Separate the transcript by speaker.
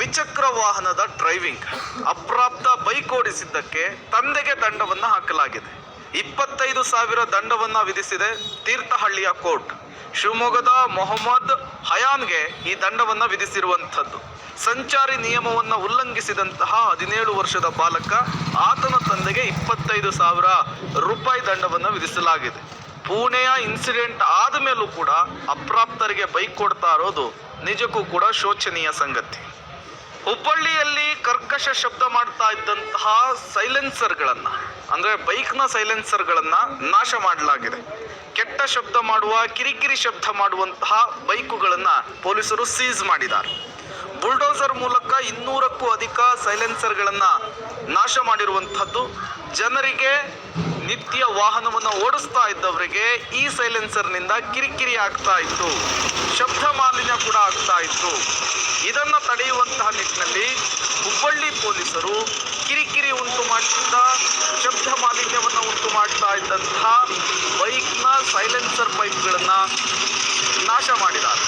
Speaker 1: ದ್ವಿಚಕ್ರ ವಾಹನದ ಡ್ರೈವಿಂಗ್, ಅಪ್ರಾಪ್ತ ಬೈಕ್ ಓಡಿಸಿದ್ದಕ್ಕೆ ತಂದೆಗೆ ದಂಡವನ್ನು ಹಾಕಲಾಗಿದೆ. 25,000 ದಂಡವನ್ನು ವಿಧಿಸಿದೆ ತೀರ್ಥಹಳ್ಳಿಯ ಕೋರ್ಟ್. ಶಿವಮೊಗ್ಗದ ಮೊಹಮ್ಮದ್ ಹಯಾನ್ಗೆ ಈ ದಂಡವನ್ನು ವಿಧಿಸಿರುವಂಥದ್ದು. ಸಂಚಾರಿ ನಿಯಮವನ್ನು ಉಲ್ಲಂಘಿಸಿದಂತಹ 17 ವರ್ಷದ ಬಾಲಕ, ಆತನ ತಂದೆಗೆ 25,000 ರೂಪಾಯಿ ದಂಡವನ್ನು ವಿಧಿಸಲಾಗಿದೆ. ಪುಣೆಯ ಇನ್ಸಿಡೆಂಟ್ ಆದ ಮೇಲೂ ಕೂಡ ಅಪ್ರಾಪ್ತರಿಗೆ ಬೈಕ್ ಕೊಡ್ತಾ ಇರೋದು ನಿಜಕ್ಕೂ ಕೂಡ ಶೋಚನೀಯ ಸಂಗತಿ. ಹುಬ್ಬಳ್ಳಿಯಲ್ಲಿ ಕರ್ಕಶ ಶಬ್ದ ಮಾಡ್ತಾ ಇದ್ದಂತಹ ಸೈಲೆನ್ಸರ್ಗಳನ್ನು, ಅಂದರೆ ಬೈಕ್ನ ಸೈಲೆನ್ಸರ್ಗಳನ್ನು ನಾಶ ಮಾಡಲಾಗಿದೆ. ಕೆಟ್ಟ ಶಬ್ದ ಮಾಡುವ, ಕಿರಿಕಿರಿ ಶಬ್ದ ಮಾಡುವಂತಹ ಬೈಕುಗಳನ್ನು ಪೊಲೀಸರು ಸೀಸ್ ಮಾಡಿದ್ದಾರೆ. ಬುಲ್ಡೋಸರ್ ಮೂಲಕ 200ಕ್ಕೂ ಅಧಿಕ ಸೈಲೆನ್ಸರ್ಗಳನ್ನು ನಾಶ ಮಾಡಿರುವಂಥದ್ದು. ಜನರಿಗೆ, ನಿತ್ಯ ವಾಹನವನ್ನು ಓಡಿಸ್ತಾ ಇದ್ದವರಿಗೆ ಈ ಸೈಲೆನ್ಸರ್ನಿಂದ ಕಿರಿಕಿರಿ ಆಗ್ತಾ ಇತ್ತು, ಶಬ್ದ ಮಾಲಿನ್ಯ ಕೂಡ ಆಗ್ತಾ ಇತ್ತು. ಇದನ್ನು ತಡೆಯುವಂತಹ ನಿಟ್ಟಿನಲ್ಲಿ ಹುಬ್ಬಳ್ಳಿ ಪೊಲೀಸರು ಕಿರಿಕಿರಿ ಉಂಟು ಮಾಡ್ತಿದ್ದ, ಶಬ್ದ ಮಾಲಿನ್ಯವನ್ನು ಉಂಟು ಮಾಡ್ತಾ ಇದ್ದಂತಹ ಬೈಕ್ನ ಸೈಲೆನ್ಸರ್ ಪೈಪ್ಗಳನ್ನು ನಾಶ ಮಾಡಿದ್ದಾರೆ.